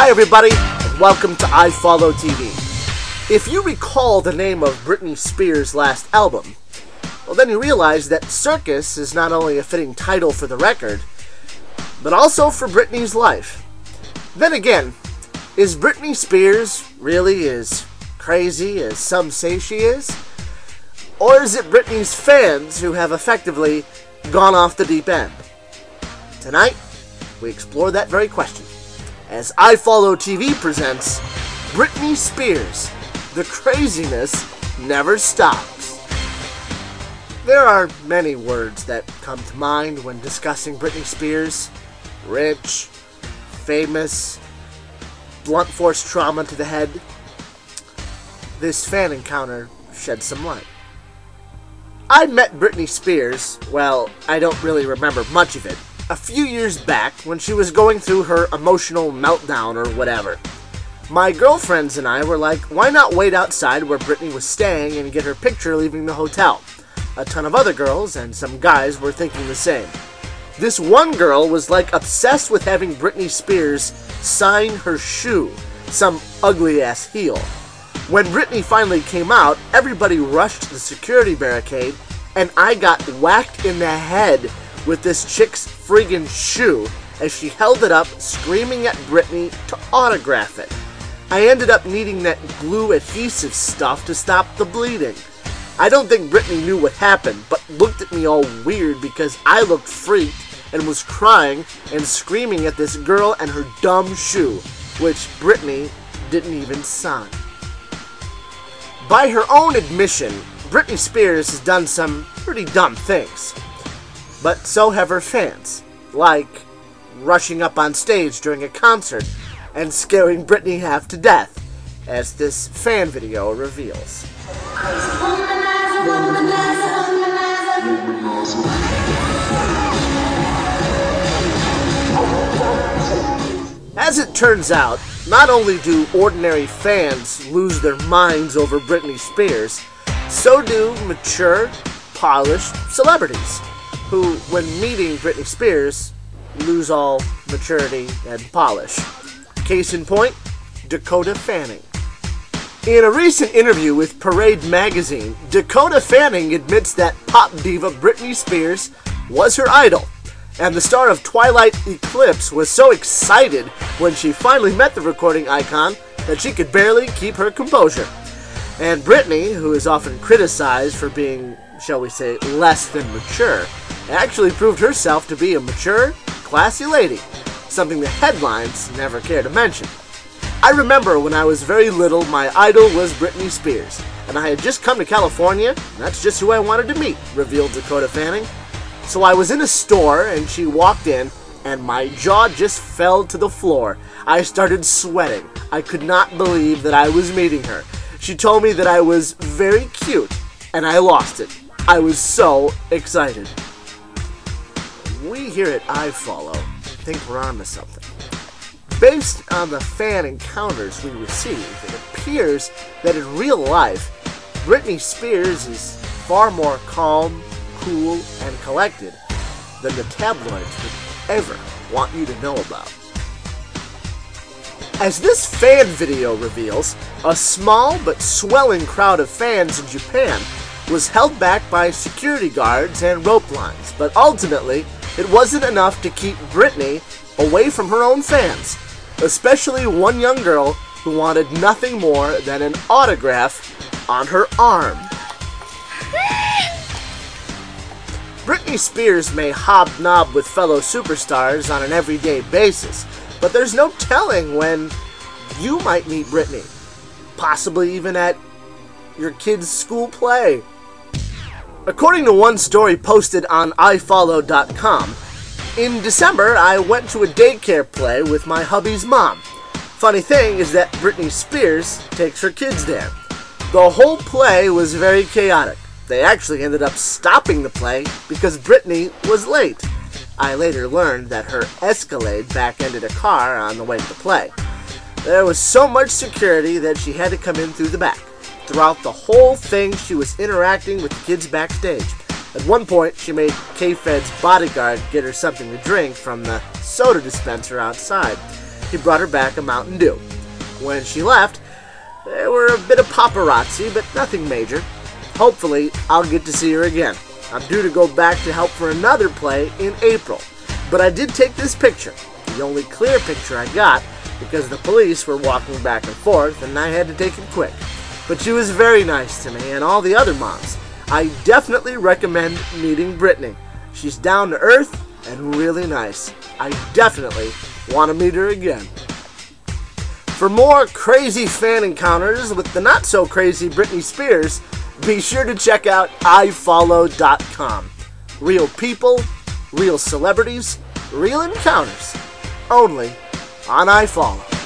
Hi everybody, and welcome to iFollo TV. If you recall the name of Britney Spears' last album, well then you realize that Circus is not only a fitting title for the record, but also for Britney's life. Then again, is Britney Spears really as crazy as some say she is? Or is it Britney's fans who have effectively gone off the deep end? Tonight, we explore that very question as iFollo TV presents Britney Spears, The Craziness Never Stops. There are many words that come to mind when discussing Britney Spears. Rich, famous, blunt force trauma to the head. This fan encounter sheds some light. I met Britney Spears, well, I don't really remember much of it, a few years back when she was going through her emotional meltdown or whatever. My girlfriends and I were like, why not wait outside where Britney was staying and get her picture leaving the hotel? A ton of other girls and some guys were thinking the same. This one girl was like obsessed with having Britney Spears sign her shoe, some ugly ass heel. When Britney finally came out, everybody rushed to the security barricade and I got whacked in the head with this chick's friggin' shoe as she held it up screaming at Britney to autograph it. I ended up needing that glue adhesive stuff to stop the bleeding. I don't think Britney knew what happened, but looked at me all weird because I looked freaked and was crying and screaming at this girl and her dumb shoe, which Britney didn't even sign. By her own admission, Britney Spears has done some pretty dumb things. But so have her fans, like rushing up on stage during a concert and scaring Britney half to death, as this fan video reveals. As it turns out, not only do ordinary fans lose their minds over Britney Spears, so do mature, polished celebrities, who, when meeting Britney Spears, lose all maturity and polish. Case in point, Dakota Fanning. In a recent interview with Parade magazine, Dakota Fanning admits that pop diva Britney Spears was her idol, and the star of Twilight Eclipse was so excited when she finally met the recording icon that she could barely keep her composure. And Britney, who is often criticized for being, shall we say, less than mature, actually proved herself to be a mature, classy lady, something the headlines never care to mention. I remember when I was very little, my idol was Britney Spears, and I had just come to California, and that's just who I wanted to meet, revealed Dakota Fanning. So I was in a store, and she walked in, and my jaw just fell to the floor. I started sweating. I could not believe that I was meeting her. She told me that I was very cute, and I lost it. I was so excited. We here at iFollo think we're on to something. Based on the fan encounters we receive, it appears that in real life, Britney Spears is far more calm, cool, and collected than the tabloids would ever want you to know about. As this fan video reveals, a small but swelling crowd of fans in Japan was held back by security guards and rope lines, but ultimately, it wasn't enough to keep Britney away from her own fans, especially one young girl who wanted nothing more than an autograph on her arm. Britney Spears may hobnob with fellow superstars on an everyday basis, but there's no telling when you might meet Britney, possibly even at your kid's school play. According to one story posted on iFollo.com, in December I went to a daycare play with my hubby's mom. Funny thing is that Britney Spears takes her kids there. The whole play was very chaotic. They actually ended up stopping the play because Britney was late. I later learned that her Escalade back-ended a car on the way to the play. There was so much security that she had to come in through the back. Throughout the whole thing, she was interacting with the kids backstage. At one point, she made K-Fed's bodyguard get her something to drink from the soda dispenser outside. he brought her back a Mountain Dew. When she left, there were a bit of paparazzi, but nothing major. Hopefully, I'll get to see her again. I'm due to go back to help for another play in April. But I did take this picture, the only clear picture I got, because the police were walking back and forth and I had to take it quick. But she was very nice to me and all the other moms. I definitely recommend meeting Britney. She's down to earth and really nice. I definitely want to meet her again. For more crazy fan encounters with the not so crazy Britney Spears, be sure to check out iFollo.com. Real people, real celebrities, real encounters. Only on iFollo.